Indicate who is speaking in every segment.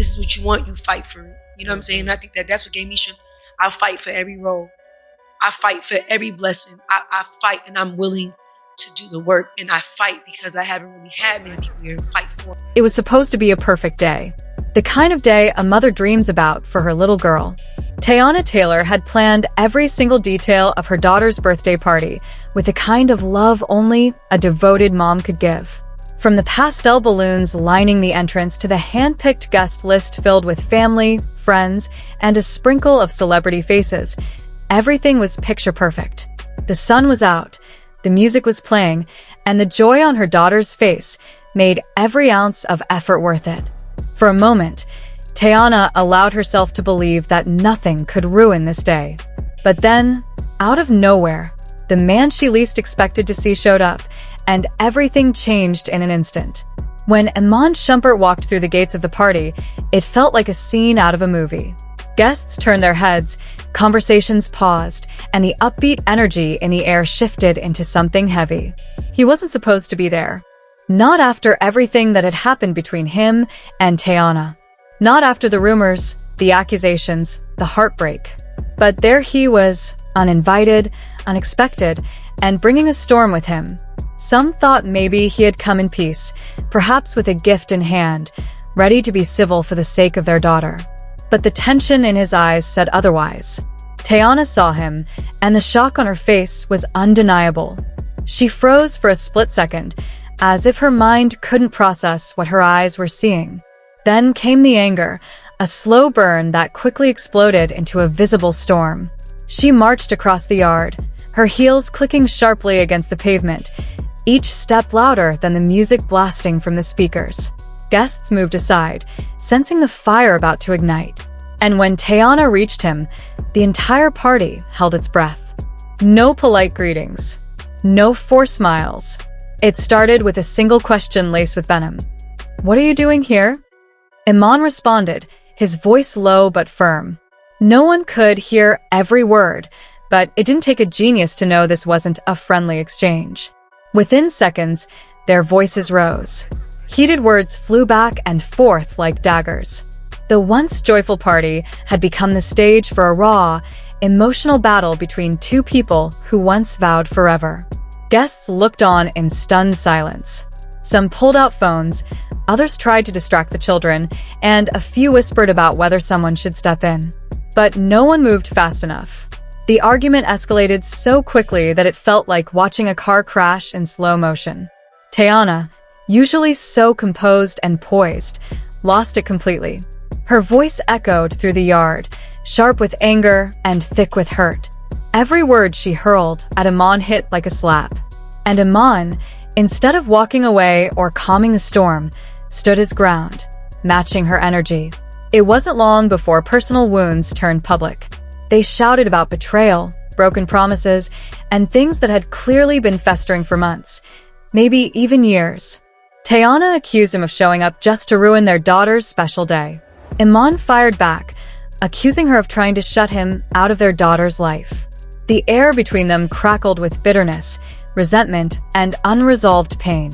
Speaker 1: this is what you want, you fight for it. You know what I'm saying? And I think that's what gave me strength. I fight for every role. I fight for every blessing. I fight, and I'm willing to do the work. And I fight because I haven't really had many people here to fight for.
Speaker 2: It was supposed to be a perfect day. The kind of day a mother dreams about for her little girl. Teyana Taylor had planned every single detail of her daughter's birthday party with the kind of love only a devoted mom could give. From the pastel balloons lining the entrance to the hand-picked guest list filled with family, friends, and a sprinkle of celebrity faces, everything was picture perfect. The sun was out, the music was playing, and the joy on her daughter's face made every ounce of effort worth it. For a moment, Teyana allowed herself to believe that nothing could ruin this day. But then, out of nowhere, the man she least expected to see showed up, and everything changed in an instant. When Iman Shumpert walked through the gates of the party, it felt like a scene out of a movie. Guests turned their heads, conversations paused, and the upbeat energy in the air shifted into something heavy. He wasn't supposed to be there. Not after everything that had happened between him and Teyana. Not after the rumors, the accusations, the heartbreak. But there he was, uninvited, unexpected, and bringing a storm with him. Some thought maybe he had come in peace, perhaps with a gift in hand, ready to be civil for the sake of their daughter. But the tension in his eyes said otherwise. Teyana saw him, and the shock on her face was undeniable. She froze for a split second, as if her mind couldn't process what her eyes were seeing. Then came the anger, a slow burn that quickly exploded into a visible storm. She marched across the yard, her heels clicking sharply against the pavement, each step louder than the music blasting from the speakers. Guests moved aside, sensing the fire about to ignite. And when Teyana reached him, the entire party held its breath. No polite greetings. No forced smiles. It started with a single question laced with venom. "What are you doing here?" Iman responded, his voice low but firm. No one could hear every word, but it didn't take a genius to know this wasn't a friendly exchange. Within seconds, their voices rose. Heated words flew back and forth like daggers. The once joyful party had become the stage for a raw, emotional battle between two people who once vowed forever. Guests looked on in stunned silence. Some pulled out phones, others tried to distract the children, and a few whispered about whether someone should step in. But no one moved fast enough. The argument escalated so quickly that it felt like watching a car crash in slow motion. Teyana, usually so composed and poised, lost it completely. Her voice echoed through the yard, sharp with anger and thick with hurt. Every word she hurled at Iman hit like a slap. And Iman, instead of walking away or calming the storm, stood his ground, matching her energy. It wasn't long before personal wounds turned public. They shouted about betrayal, broken promises, and things that had clearly been festering for months, maybe even years. Teyana accused him of showing up just to ruin their daughter's special day. Iman fired back, accusing her of trying to shut him out of their daughter's life. The air between them crackled with bitterness, resentment, and unresolved pain.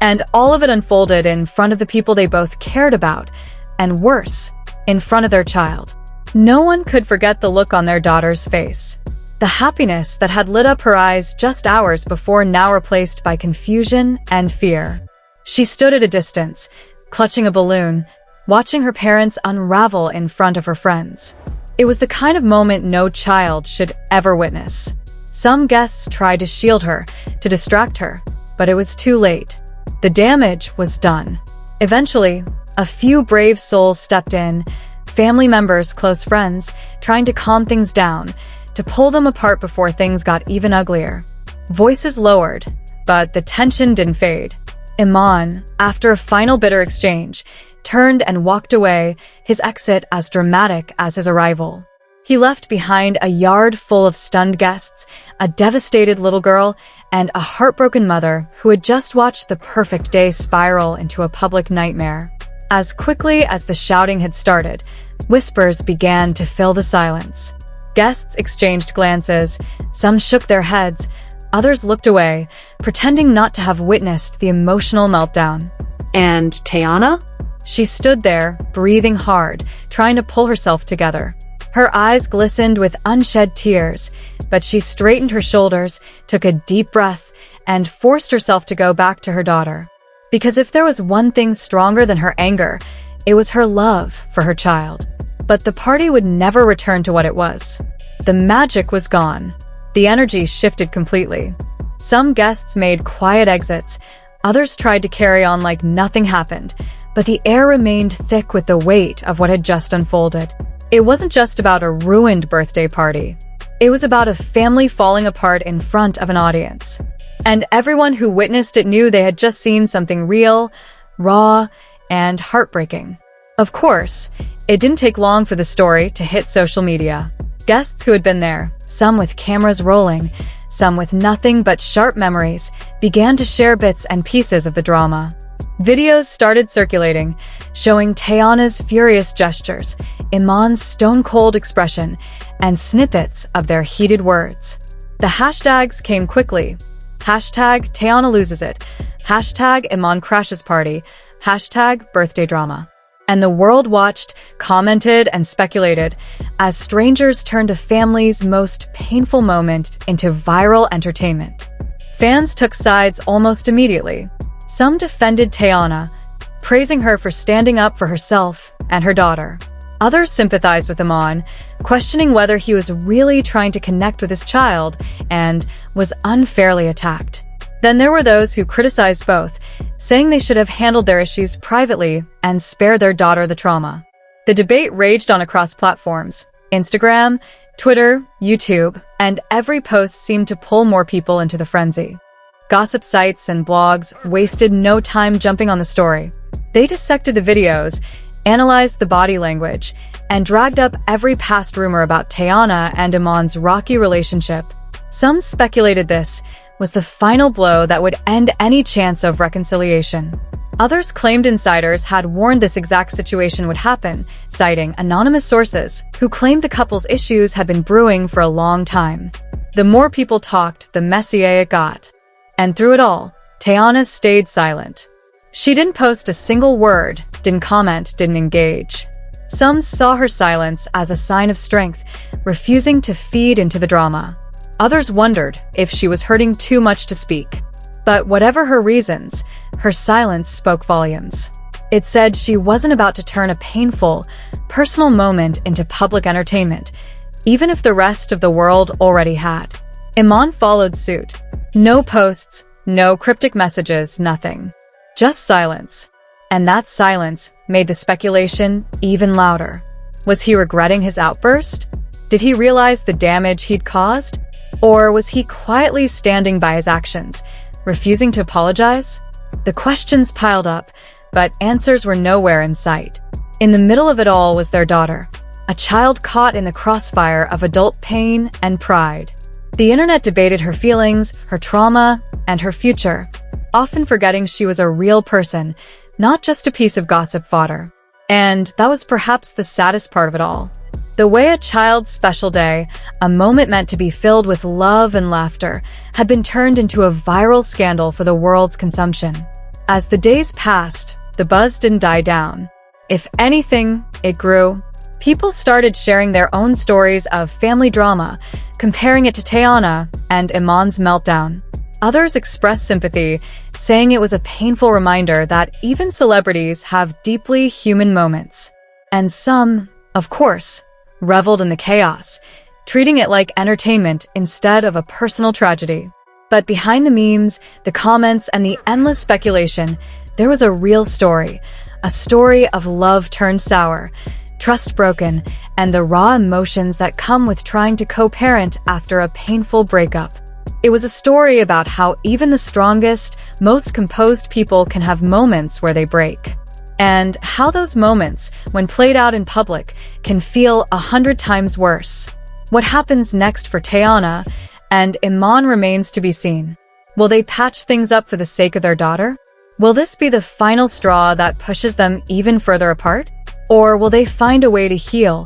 Speaker 2: And all of it unfolded in front of the people they both cared about, and worse, in front of their child. No one could forget the look on their daughter's face. The happiness that had lit up her eyes just hours before, now replaced by confusion and fear. She stood at a distance, clutching a balloon, watching her parents unravel in front of her friends. It was the kind of moment no child should ever witness. Some guests tried to shield her, to distract her, but it was too late. The damage was done. Eventually, a few brave souls stepped in, family members, close friends, trying to calm things down, to pull them apart before things got even uglier. Voices lowered, but the tension didn't fade. Iman, after a final bitter exchange, turned and walked away, his exit as dramatic as his arrival. He left behind a yard full of stunned guests, a devastated little girl, and a heartbroken mother who had just watched the perfect day spiral into a public nightmare. As quickly as the shouting had started, whispers began to fill the silence. Guests exchanged glances, some shook their heads, others looked away, pretending not to have witnessed the emotional meltdown.
Speaker 3: And Teyana?
Speaker 2: She stood there, breathing hard, trying to pull herself together. Her eyes glistened with unshed tears, but she straightened her shoulders, took a deep breath, and forced herself to go back to her daughter. Because if there was one thing stronger than her anger, it was her love for her child. But the party would never return to what it was. The magic was gone. The energy shifted completely. Some guests made quiet exits, others tried to carry on like nothing happened, but the air remained thick with the weight of what had just unfolded. It wasn't just about a ruined birthday party. It was about a family falling apart in front of an audience. And everyone who witnessed it knew they had just seen something real, raw, and heartbreaking. Of course, it didn't take long for the story to hit social media. Guests who had been there, some with cameras rolling, some with nothing but sharp memories, began to share bits and pieces of the drama. Videos started circulating, showing Teyana's furious gestures, Iman's stone-cold expression, and snippets of their heated words. The hashtags came quickly. Hashtag Teyana loses it. Hashtag Iman crashes party. Hashtag birthday drama. And the world watched, commented, and speculated as strangers turned a family's most painful moment into viral entertainment. Fans took sides almost immediately. Some defended Teyana, praising her for standing up for herself and her daughter. Others sympathized with Iman, questioning whether he was really trying to connect with his child and was unfairly attacked. Then there were those who criticized both, saying they should have handled their issues privately and spared their daughter the trauma. The debate raged on across platforms: Instagram, Twitter, YouTube, and every post seemed to pull more people into the frenzy. Gossip sites and blogs wasted no time jumping on the story. They dissected the videos, analyzed the body language, and dragged up every past rumor about Teyana and Iman's rocky relationship. Some speculated this was the final blow that would end any chance of reconciliation. Others claimed insiders had warned this exact situation would happen, citing anonymous sources who claimed the couple's issues had been brewing for a long time. The more people talked, the messier it got. And through it all, Teyana stayed silent. She didn't post a single word, didn't comment, didn't engage. Some saw her silence as a sign of strength, refusing to feed into the drama. Others wondered if she was hurting too much to speak. But whatever her reasons, her silence spoke volumes. It said she wasn't about to turn a painful, personal moment into public entertainment, even if the rest of the world already had. Iman followed suit. No posts, no cryptic messages, nothing. Just silence. And that silence made the speculation even louder. Was he regretting his outburst? Did he realize the damage he'd caused? Or was he quietly standing by his actions, refusing to apologize? The questions piled up, but answers were nowhere in sight. In the middle of it all was their daughter, a child caught in the crossfire of adult pain and pride. The internet debated her feelings, her trauma, and her future, often forgetting she was a real person, not just a piece of gossip fodder. And that was perhaps the saddest part of it all. The way a child's special day, a moment meant to be filled with love and laughter, had been turned into a viral scandal for the world's consumption. As the days passed, the buzz didn't die down. If anything, it grew. People started sharing their own stories of family drama, comparing it to Teyana and Iman's meltdown. Others expressed sympathy, saying it was a painful reminder that even celebrities have deeply human moments. And some, of course, reveled in the chaos, treating it like entertainment instead of a personal tragedy. But behind the memes, the comments, and the endless speculation, there was a real story. A story of love turned sour, trust broken, and the raw emotions that come with trying to co-parent after a painful breakup. It was a story about how even the strongest, most composed people can have moments where they break. And how those moments, when played out in public, can feel 100 times worse. What happens next for Teyana and Iman remains to be seen. Will they patch things up for the sake of their daughter? Will this be the final straw that pushes them even further apart? Or will they find a way to heal,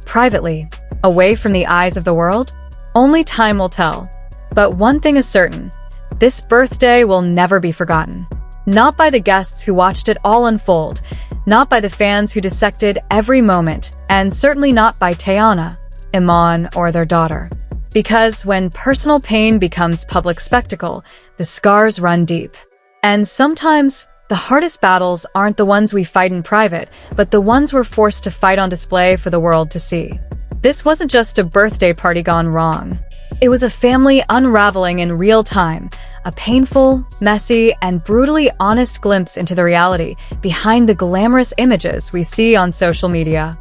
Speaker 2: privately, away from the eyes of the world? Only time will tell. But one thing is certain, this birthday will never be forgotten. Not by the guests who watched it all unfold, not by the fans who dissected every moment, and certainly not by Teyana, Iman, or their daughter. Because when personal pain becomes public spectacle, the scars run deep. And sometimes, the hardest battles aren't the ones we fight in private, but the ones we're forced to fight on display for the world to see. This wasn't just a birthday party gone wrong. It was a family unraveling in real time, a painful, messy, and brutally honest glimpse into the reality behind the glamorous images we see on social media.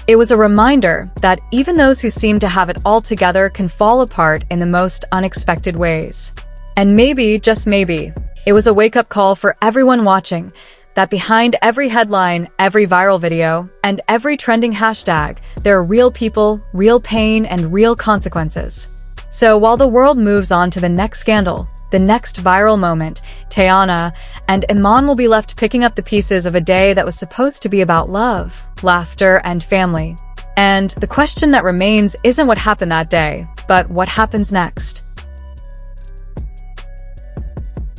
Speaker 2: It was a reminder that even those who seem to have it all together can fall apart in the most unexpected ways. And maybe, just maybe, it was a wake-up call for everyone watching, that behind every headline, every viral video, and every trending hashtag, there are real people, real pain, and real consequences. So while the world moves on to the next scandal, the next viral moment, Teyana and Iman will be left picking up the pieces of a day that was supposed to be about love, laughter, and family. And the question that remains isn't what happened that day, but what happens next.